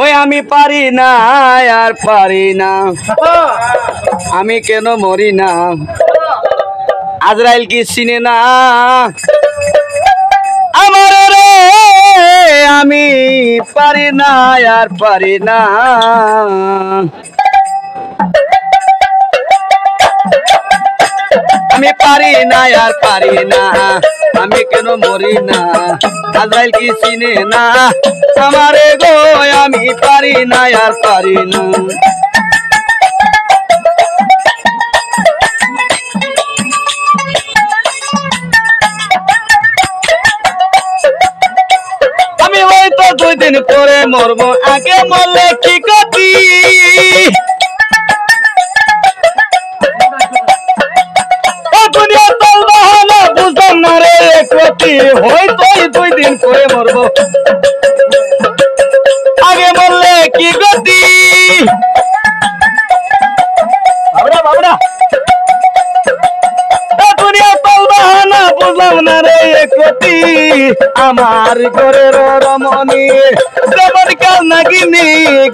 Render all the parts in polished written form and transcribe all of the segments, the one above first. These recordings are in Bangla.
ওই আমি পারি না আর পারি না, আমি কেন মরি না, আজরাইল কি চিনে না আমার রে, আমি পারি না আর পারি না। আমি পারি না আর পারি না, আমি কেন মরি না, আজরাইল কি চিনে না আমারে গো, আমি পারি না আর পারি না। আমি হয়তো 2 দিন পরে মরবো, আগে মরলে কি গতি, বুঝলাম না রে ক্ষতি, হয়তো 2 দিন পরে মরবো, আগে মরলে কি গতি। বুঝলাম না রে ক্ষতি, আমার ঘরের রমণী যেমন কাল নাগিনি,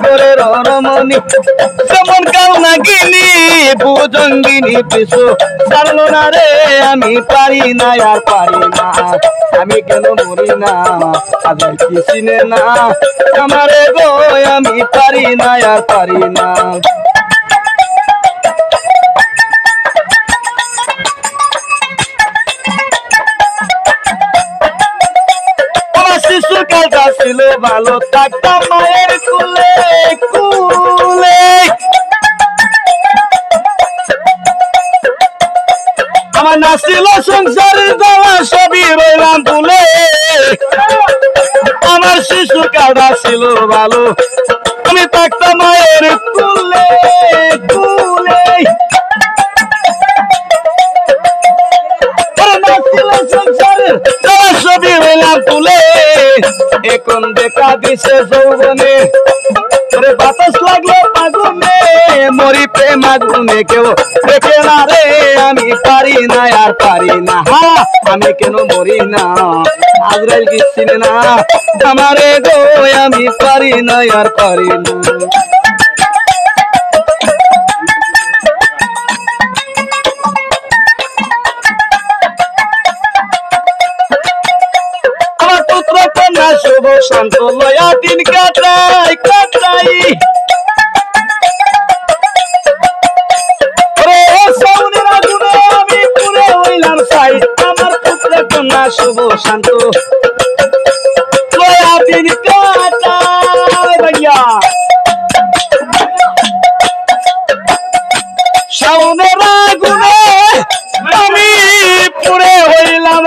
ঘরের রমণী যেমন কাল নাগিনি, ভুজঙ্গিনী পিছু ছাড়লো না রে, আমি পারি না আর পারি না, আমি কেন মরি না, আজরাইল কি চিনে না আমারে গো, আমি পারি না আর পারি না। শিশুকালটা ছিল ভালো, থাকতাম মায়ের কুলে কুলে, আমার নাছিল সংসারের জ্বালা, সবই রইলাম তুলে, আমার শিশুকালটা ছিল ভালো, আমি থাকতাম মায়ের কুলে কুলে, সংসারের জ্বালা সবই রইলাম তুলে, এখন দেখা দিছে যৌবনে, বাতাস লাগলো আগুনে, মরি প্রেম আগুনে, কেউ দেখে না রে, আমি পারি না আর পারি না, আমি কেন মরি না, আজরাইল কি চিনে না আমারে গো, আমি পারি না আর পারি না। শুভ শান্ত লয়া দিন কাটাই কাটাই, আমি পুরে হইলাম সাই, আমার পুত্র কন্যা শুভ শান্ত লয়া দিন কাটাই, ভাইয়া শাওনের আগুনে আমি পুরে হইলাম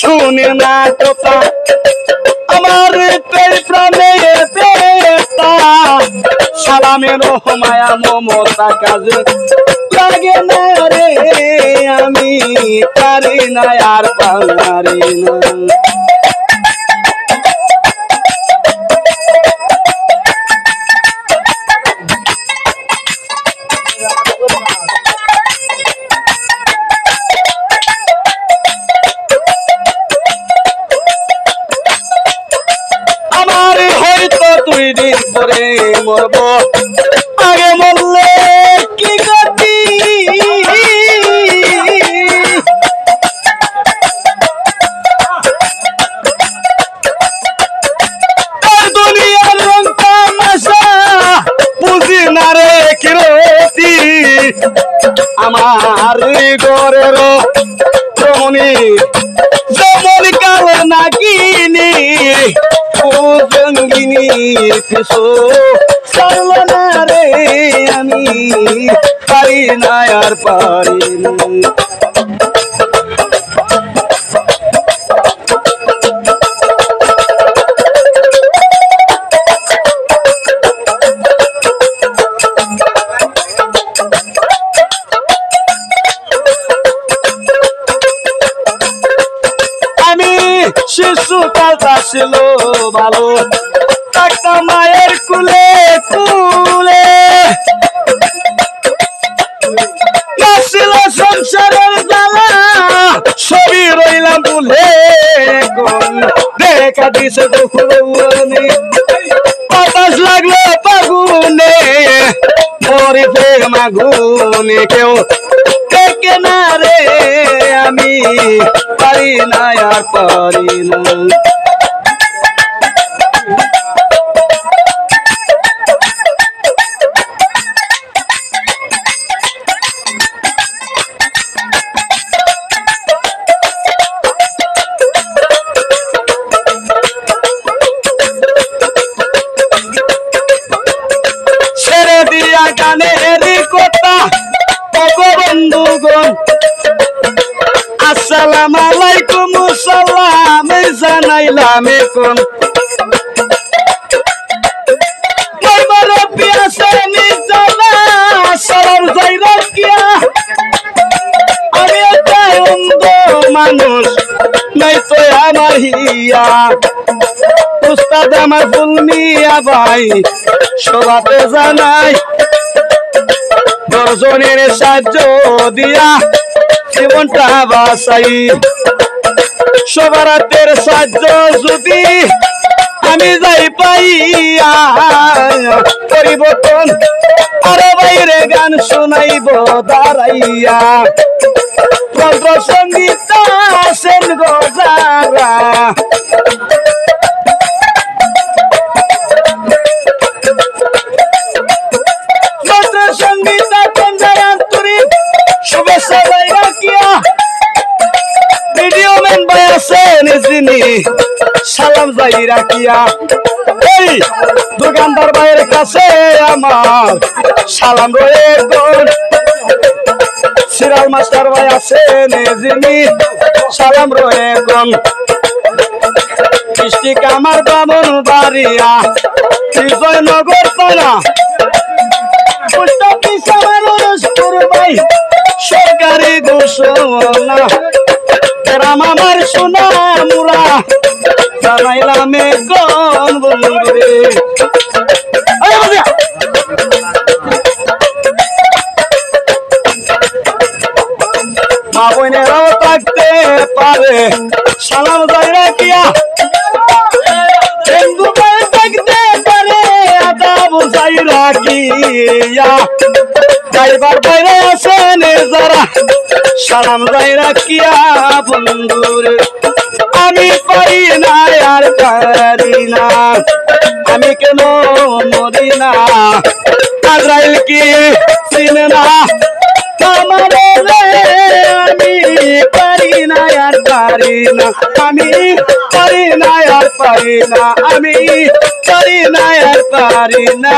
শুনে না কথা, আমার প্রাণে বেতা, সালামের মায়া মমতা কাজে লাগে না রে, আমি পারি না আর পারি না। দুই দিন পরে মরবো, আগে মরলে কি গতি, দুনিয়ার রং তামাশা বুঝি না রে কিরতি, আমার ঘরের রমণী যেমন কাল নাগিনি, জঙ্গিনী পিছু ছাড়লো না রে, আমি পারি না আর পারি না। আমি শিশুকালটা ছিল ভালো, থাকতাম মায়ের কুলে কুলে, ছিল সংসারের দিছে দুখুনি বাতাস লাগলো ফাগুনে মরি প্রেম আগুনে কেউ টেকে না রে আমি পারি না আর পারি না গানের কথা বন্ধুগণ আসসালামু আলাইকুম সালাম জানাইলাম এখন আমি একটা অন্ধ মানুষ নাই তো আমার হিয়া উস্তাদ আমার ফুল মিয়া ভাই সবাতে জানাই দর্শনের সাহায্য দিয়া জীবনটা বাঁচাই সবার হাতের সাহায্য যদি আমি যাই পাইয়া পরিবর্তন আরো বাইরে গান শোনাইব দাঁড়াইয়া যন্ত্র সঙ্গীত আসেন গোজারা সঙ্গীত আন্তরিক শুভেচ্ছা ভাই রাখিয়া ভিডিও ম্যান ভাই আছেন যিনি সালাম যাই রাখিয়া এই দোকানদার ভাইয়ের কাছে আমার সালাম রয়ে গন সিরাল মাস্টার ভাই আছেন যিনি সালাম রয়ে গন ডিস্ট্রিক্ট আমার বামন বাড়িয়া বিজয়নগর পাড়া সরকারি ঘোষণা গ্রাম আমার সোনা মুরা জানাইলাম গন বন্ধুরে মা বোনেরাও থাকতে পারে সালাম যাই রাখিয়া হিন্দু ভাই থাকতে পারে আদাব যাই রাখিয়া ড্রাইভার বাইরে আছেন যারা সালাম যাই রাখিয়া বন্ধুরে আমি পারি না আর পারি না আমি কেন মরি না আজরাইল কি চিনে না আমারে আমি পারি না আর পারি না আমি পারি না আর পারি না আমি পারি না আর পারি না